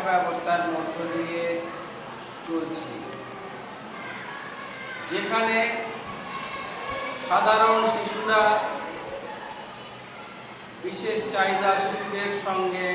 ব্যবস্থার মধ্য দিয়ে চলছি, যেখানে সাধারণ শিশুরা বিশেষ চাহিদা শিশুদের সঙ্গে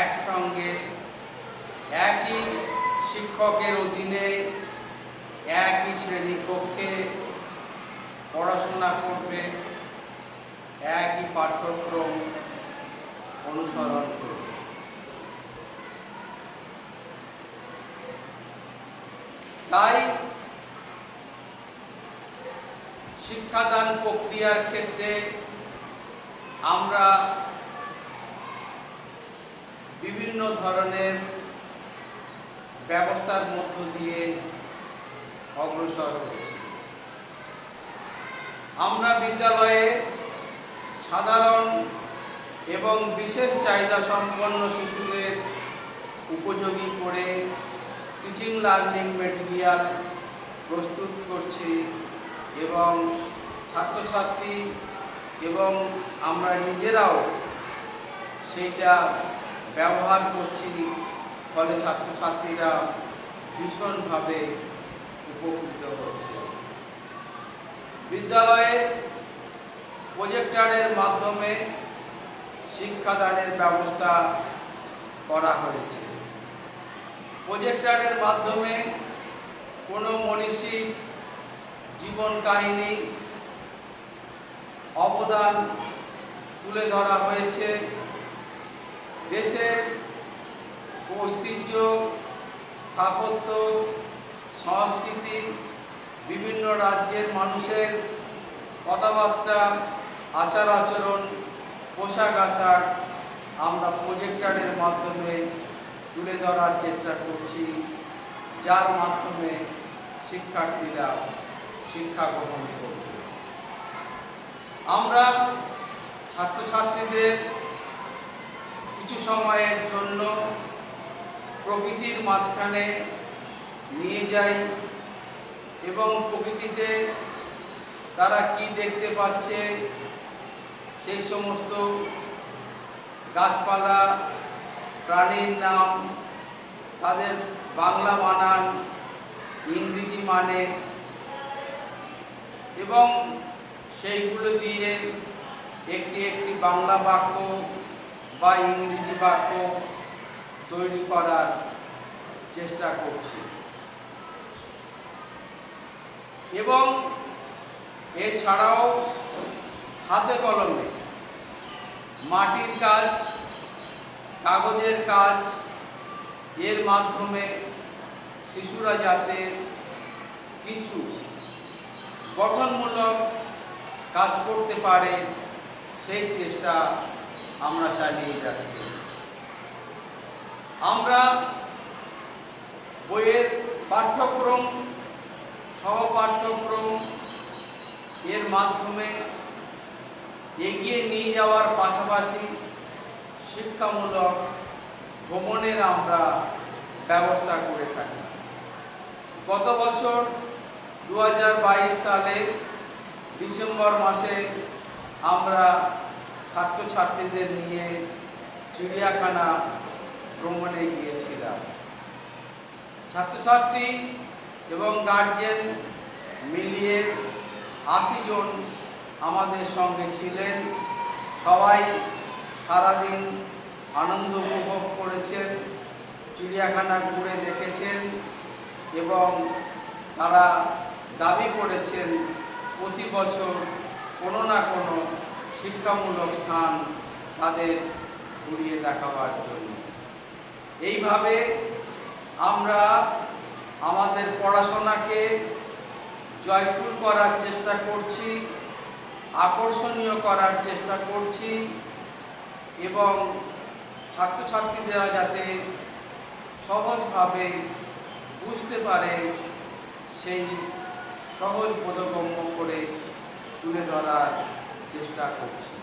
একসঙ্গে একই শিক্ষকের অধীনে একই শ্রেণীকক্ষে পড়াশোনা করবে, একই পাঠ্যক্রম অনুসরণ করবে। তাই শিক্ষাদান প্রক্রিয়ার ক্ষেত্রে আমরা বিভিন্ন ধরনের ব্যবস্থার মধ্য দিয়ে অগ্রসর হয়েছি। আমরা বিদ্যালয়ে সাধারণ এবং বিশেষ চাহিদা সম্পন্ন শিশুদের উপযোগী করে টিচিং লার্নিং ম্যাটেরিয়াল প্রস্তুত করছি এবং ছাত্রছাত্রী এবং আমরা নিজেরাও সেইটা ব্যবহার করছি। ফলে ছাত্রছাত্রীরা ভীষণভাবে উপকৃত হচ্ছে। বিদ্যালয়ে প্রজেক্টরের মাধ্যমে শিক্ষাদানের ব্যবস্থা করা হয়েছে। প্রজেক্টরের মাধ্যমে কোনো মনীষীর জীবন কাহিনী অবদান তুলে ধরা হয়েছে। দেশের ঐতিহ্য, স্থাপত্য, সংস্কৃতি, বিভিন্ন রাজ্যের মানুষের কথাবার্তা, আচার আচরণ, পোশাক আশাক আমরা প্রজেক্টরের মাধ্যমে তুলে ধরার চেষ্টা করছি, যার মাধ্যমে শিক্ষার্থীরা শিক্ষা গ্রহণ করবে। আমরা ছাত্রছাত্রীদের কিছু সময়ের জন্য প্রকৃতির মাঝখানে নিয়ে যাই এবং প্রকৃতিতে তারা কি দেখতে পাচ্ছে সেই সমস্ত গাছপালা, প্রাণীর নাম, তাদের বাংলা বানান, ইংরেজি মানে এবং সেইগুলো দিয়ে একটি একটি বাংলা বাক্য বা ইংরেজি বাক্য তৈরি করার চেষ্টা করছি। এবং এছাড়াও হাতে কলমে মাটির কাজ, কাগজের কাজ এর মাধ্যমে শিশুরা যাতে কিছু গঠনমূলক কাজ করতে পারে সেই চেষ্টা আমরা চালিয়ে যাচ্ছি। আমরা বইয়ের পাঠ্যক্রম, সহপাঠ্যক্রম এর মাধ্যমে এগিয়ে নিয়ে যাওয়ার পাশাপাশি শিক্ষামূলক ভ্রমণের আমরা ব্যবস্থা করে থাকি। গত বছর 2022 সালে ডিসেম্বর মাসে আমরা ছাত্রছাত্রীদের নিয়ে চিড়িয়াখানা ভ্রমণে গিয়েছিলাম। ছাত্রছাত্রী এবং গার্জেন মিলিয়ে 80 জন আমাদের সঙ্গে ছিলেন। সবাই সারাদিন আনন্দ উপভোগ করেছেন, চিড়িয়াখানা ঘুরে দেখেছেন এবং তারা দাবি করেছেন প্রতি বছর কোনো না কোনো শিক্ষামূলক স্থান তাদের ঘুরিয়ে দেখাবার জন্য। এইভাবে আমরা আমাদের পড়াশোনাকে জয়ফুল করার চেষ্টা করছি, আকর্ষণীয় করার চেষ্টা করছি এবং ছাত্রছাত্রীরা যাতে সহজভাবে বুঝতে পারে সেই সহজ বোধগম্য করে তুলে ধরার চেষ্টা করছি।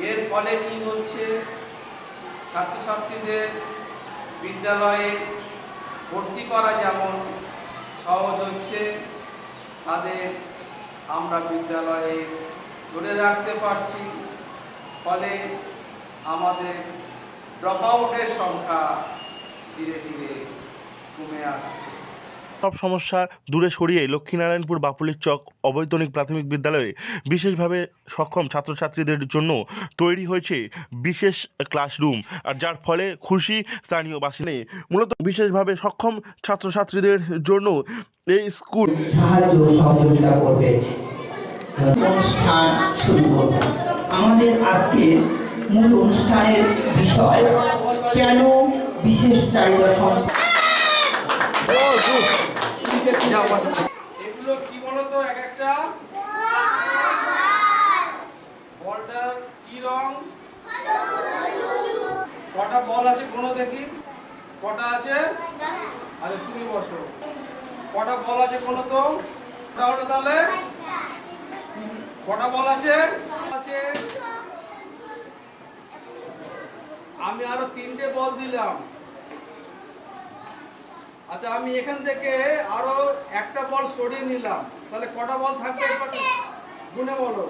এর ফলে কি হচ্ছে, ছাত্রছাত্রীদের বিদ্যালয়ে ভর্তি করা যেমন সহজ হচ্ছে, তাদের আমরা বিদ্যালয়ে ধরে রাখতে পারছি। ফলে আমাদের ড্রপ আউটের সংখ্যা ধীরে ধীরে কমে আসছে। সব সমস্যা দূরে সরিয়ে লক্ষ্মীনারায়ণপুর বাপুলির চক অবৈতনিক প্রাথমিক বিদ্যালয়ে বিশেষভাবে সক্ষম ছাত্রছাত্রীদের জন্য তৈরি হয়েছে বিশেষ ক্লাসরুম, আর যার ফলে খুশি স্থানীয় বাসিন্দা। মূলত বিশেষভাবে সক্ষম ছাত্রছাত্রীদের জন্য এই স্কুল সাহায্য সহযোগিতা করবে। অনুষ্ঠান শুরু করব। আমাদের আজকের মূল অনুষ্ঠানের বিষয় কেন বিশেষ চাহিদা এগুলো কি বলতো, এক একটা বলটার কি রং? কটা বল আছে কোনো দেখি? কটা আছে? আচ্ছা তুমি বসো। কটা বল আছে কোনো তো? তাহলে তাহলে কটা বল আছে? আছে। আমি আরো 3টে বল দিলাম। আচ্ছা আমি এখান থেকে আরো একটা বল সরিয়ে নিলাম, তাহলে কটা বল থাকবে গুনে বলো।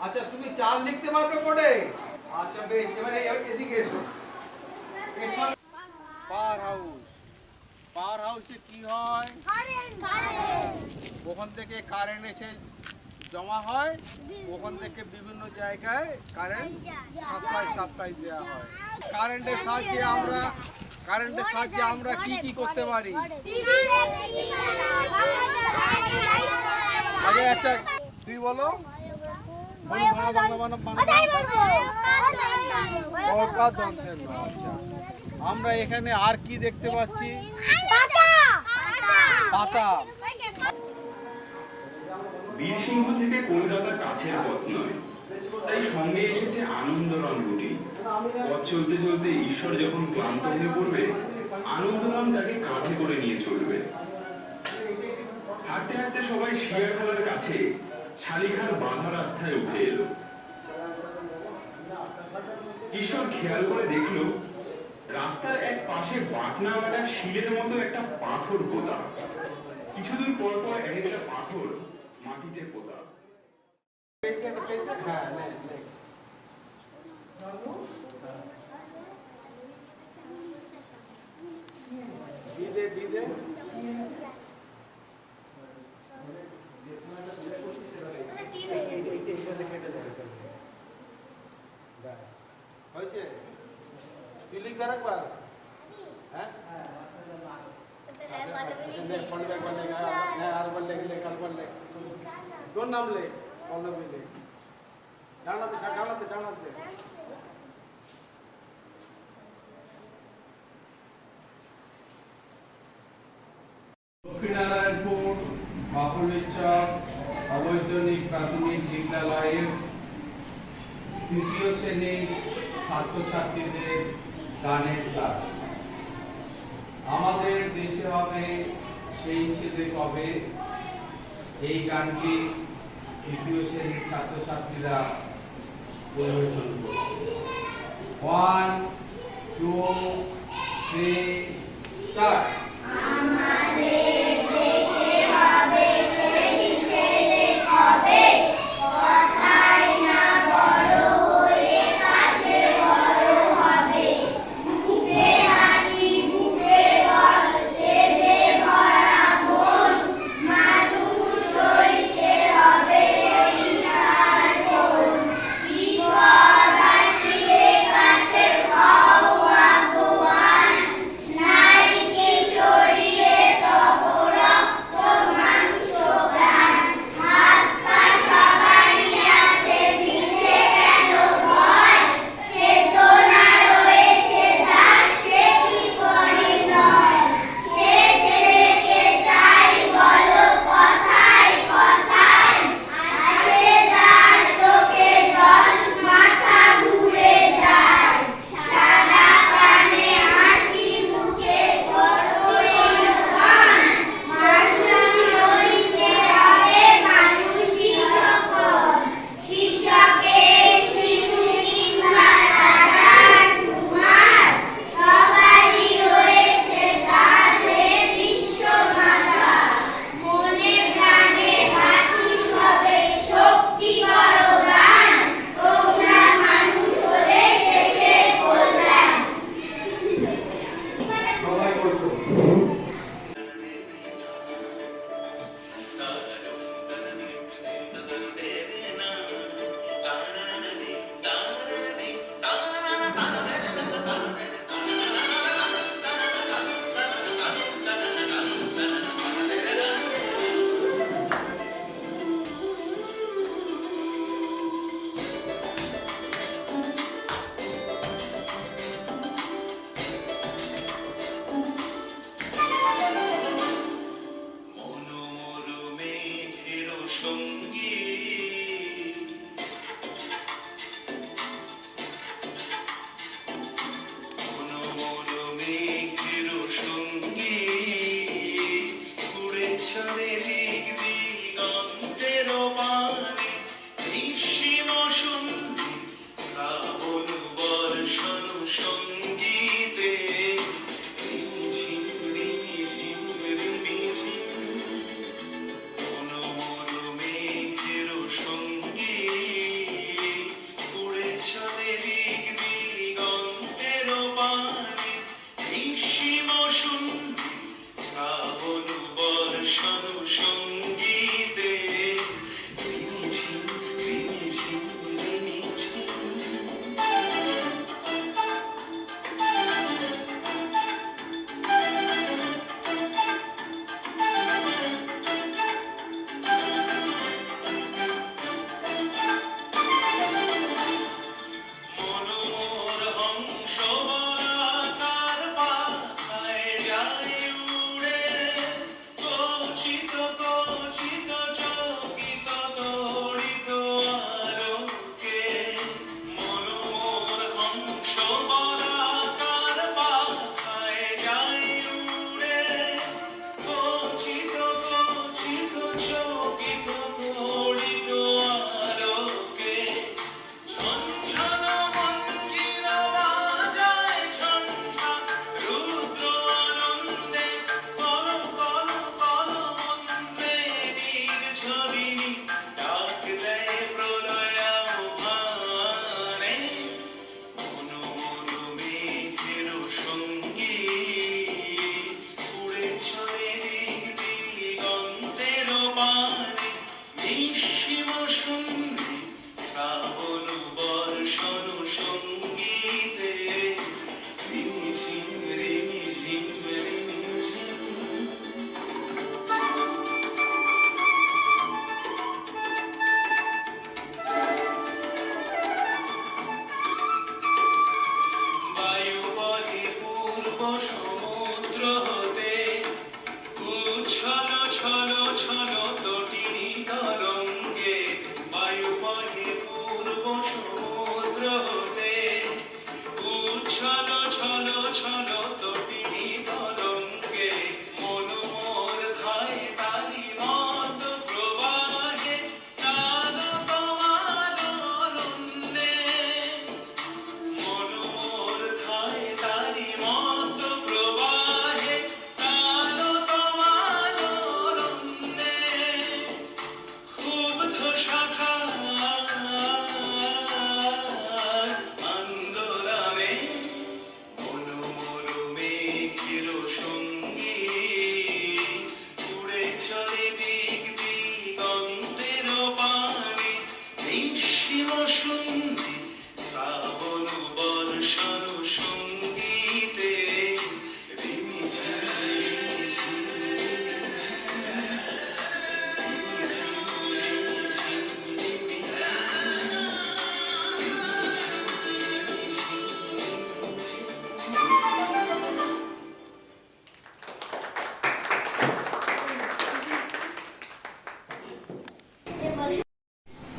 আচ্ছা তুমি 4 লিখতে পারবে বোর্ডে? আচ্ছা বেশ, এবারে এদিকে এসো। পাওয়ার হাউস, পাওয়ার হাউসে কি হয়? ওখান থেকে কারেন্ট এসে জমা হয়, ওখান থেকে বিভিন্ন জায়গায় কারেন্ট সাপ্লাই দেওয়া হয়। কারেন্টের সাহায্যে আমরা কি কি করতে পারি? আচ্ছা তুই বলো। আচ্ছা আমরা এখানে আর কি দেখতে পাচ্ছি? পাতা। বীরসিংহ থেকে কলকাতা কাছের পথ নয়, তাই সঙ্গে এসেছে আনন্দরাম রুটি। পথ চলতে চলতে ঈশ্বর যখন ক্লান্ত হয়ে পড়বে, আনন্দরাম তাকে কাঁধে করে নিয়ে চলবে। হাঁটতে হাঁটতে সবাই শিয়াখালার কাছে শালিখার বাঁধা রাস্তায় উঠে এলো। ঈশ্বর খেয়াল করে দেখলো রাস্তার এক পাশে বাঁকনা বাটা শিলের মতো একটা পাথর পোতা। কিছুদূর পর পর এক একটা পাথর মাটিতে পোতা। হয়েছে? তুই লিখবে আরেকবার? হ্যাঁ তোর নাম লেখ, ডানাতে। লক্ষ্মীনারায়ণপুর বাপুলির চক অবৈতনিক প্রাথমিক বিদ্যালয়ের 3য় শ্রেণীর ছাত্রছাত্রীদের গানের ক্লাস। আমাদের দেশে হবে সেই ছেলে কবে, এই গানটি 3য় শ্রেণীর ছাত্রছাত্রীরা পরিবেশন করবে। 1 2 3 স্টার্ট। কিশোর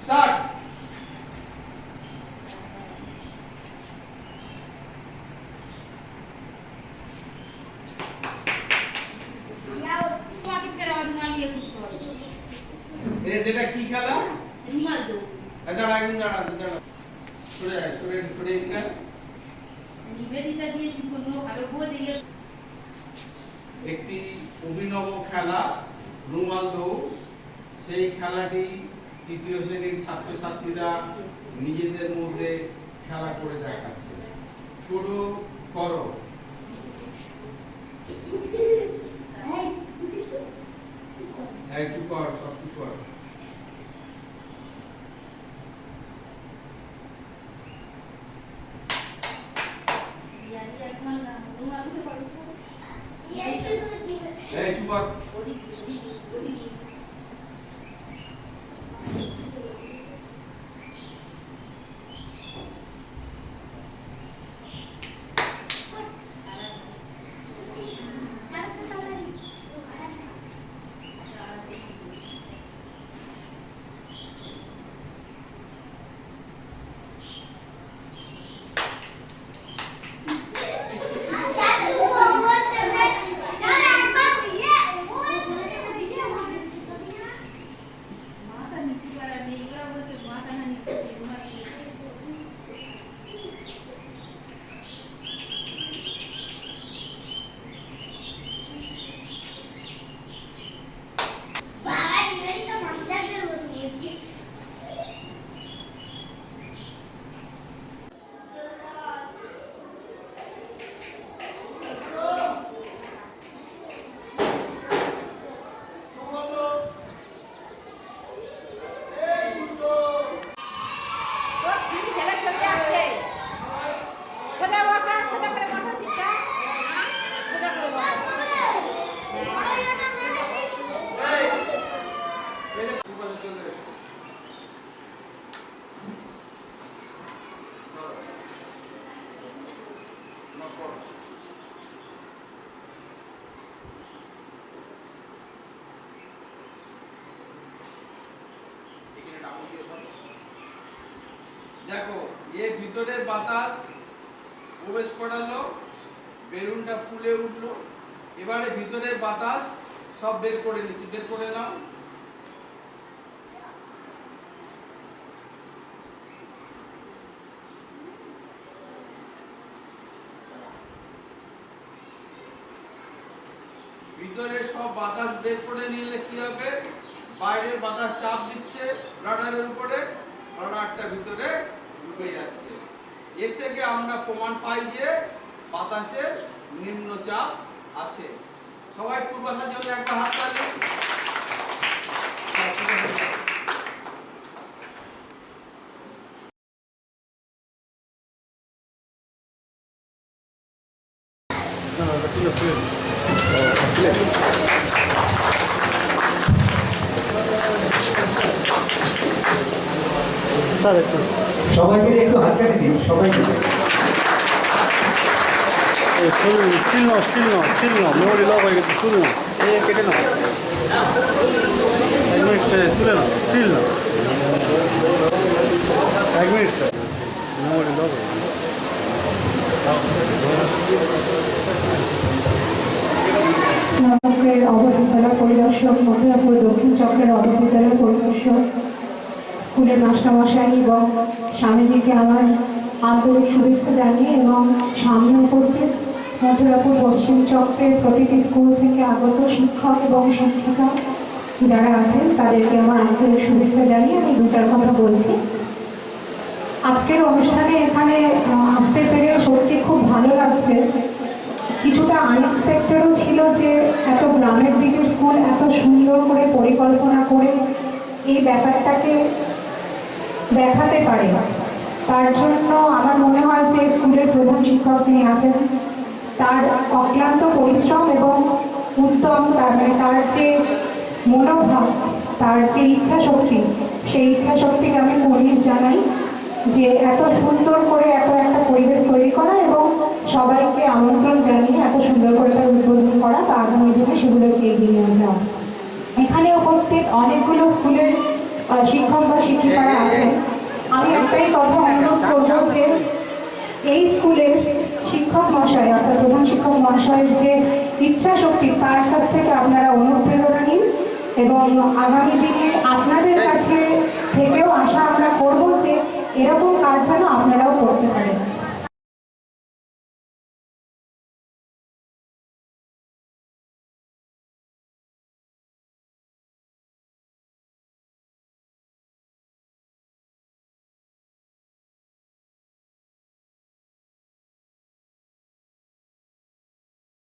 স্টার্ট। যেটা কি খেলা? দাঁড়া একদম দাঁড়া দাঁড়া সরে আয় সরে সরে এখানে নিবেদিতা দিয়ে শুরু করবো ভালো বোঝ একটি অভিনব খেলা রুমাল দৌড়। সেই খেলাটি তৃতীয় শ্রেণীর ছাত্রছাত্রীরা নিজেদের মধ্যে খেলা করে দেখাচ্ছে। শুরু করো। এই চুপ কর, সব চুপ কর। এই চুপ কর। দেখো এ ভিতরের বাতাস প্রবেশ করালো, বেলুনটা ফুলে উঠলো। এবারে ভিতরের বাতাস সব বের করে নিচ্ছি, বের করে নাও। ভিতরে সব বাতাস বের করে নিলে কি হবে? বাইরের বাতাস চাপ দিচ্ছে রাডারের উপরে, রাডারটা ভিতরে ঢুকে যাচ্ছে। এর থেকে আমরা প্রমাণ পাই যে বাতাসের নিম্নচাপ আছে। সবাই পূর্বাশার জন্য একটা হাত তালি। সবাই মিলে একটু হাত কাটে দিন, সবাই মিলে। স্টিল নাও মেমোরি লক হয়ে গেছে, তুলে নাও, কেটে নাও, 1 মিনিট তুলে নাও, স্টিল নাও, 1 মিনিট মেমোরি লক হয়ে গেছে। পরিদর্শক মথুরাপুর দক্ষিণ চক্রের অর্ধ বিদ্যালয় পরিদর্শক, স্কুলের মাস্টারমশাই এবং স্বামীজিকে আমার আন্তরিক শুভেচ্ছা জানিয়ে এবং সামনে উপস্থিত মথুরাপুর পশ্চিম চক্রের প্রতিটি স্কুল থেকে আগত শিক্ষক এবং শিক্ষিকা যারা আছেন তাদেরকে আমার আন্তরিক শুভেচ্ছা জানিয়ে আমি দু চার কথা বলছি। আজকের অনুষ্ঠানে এখানে আসতে পেরে সত্যি খুব ভালো লাগছে। কিছুটা আনএক্সপেক্টেডও ছিল যে এত গ্রামের দিকের স্কুল এত সুন্দর করে পরিকল্পনা করে এই ব্যাপারটাকে দেখাতে পারে। তার জন্য আমার মনে হয় যে স্কুলের প্রধান শিক্ষক যিনি আছেন তার অক্লান্ত পরিশ্রম এবং উদ্যম, তার যে মনোভাব, তার যে ইচ্ছা শক্তি, সেই ইচ্ছা শক্তিকে আমি কুর্নিশ জানাই যে এত সুন্দর করে এত একটা পরিবেশ তৈরি করা এবং সবাইকে আমন্ত্রণ জানিয়ে এত সুন্দর করে তার উদ্বোধন করা, তা আগামী দিনে সেগুলোকে এগিয়ে নিয়ে যাওয়া। এখানে উপস্থিত অনেকগুলো স্কুলের শিক্ষক বা শিক্ষিকারা আছেন। আমি একটাই কথা অনুরোধ করবো যে এই স্কুলের শিক্ষক মহাশয় অর্থাৎ প্রধান শিক্ষক মহাশয়ের যে ইচ্ছা শক্তি তার কাছ থেকে আপনারা অনুপ্রেরণা নিন এবং আগামী দিনে আপনাদের কাছে থেকেও আশা আমরা করবো যে এরকম কাজ যেন আপনারাও করতে পারেন।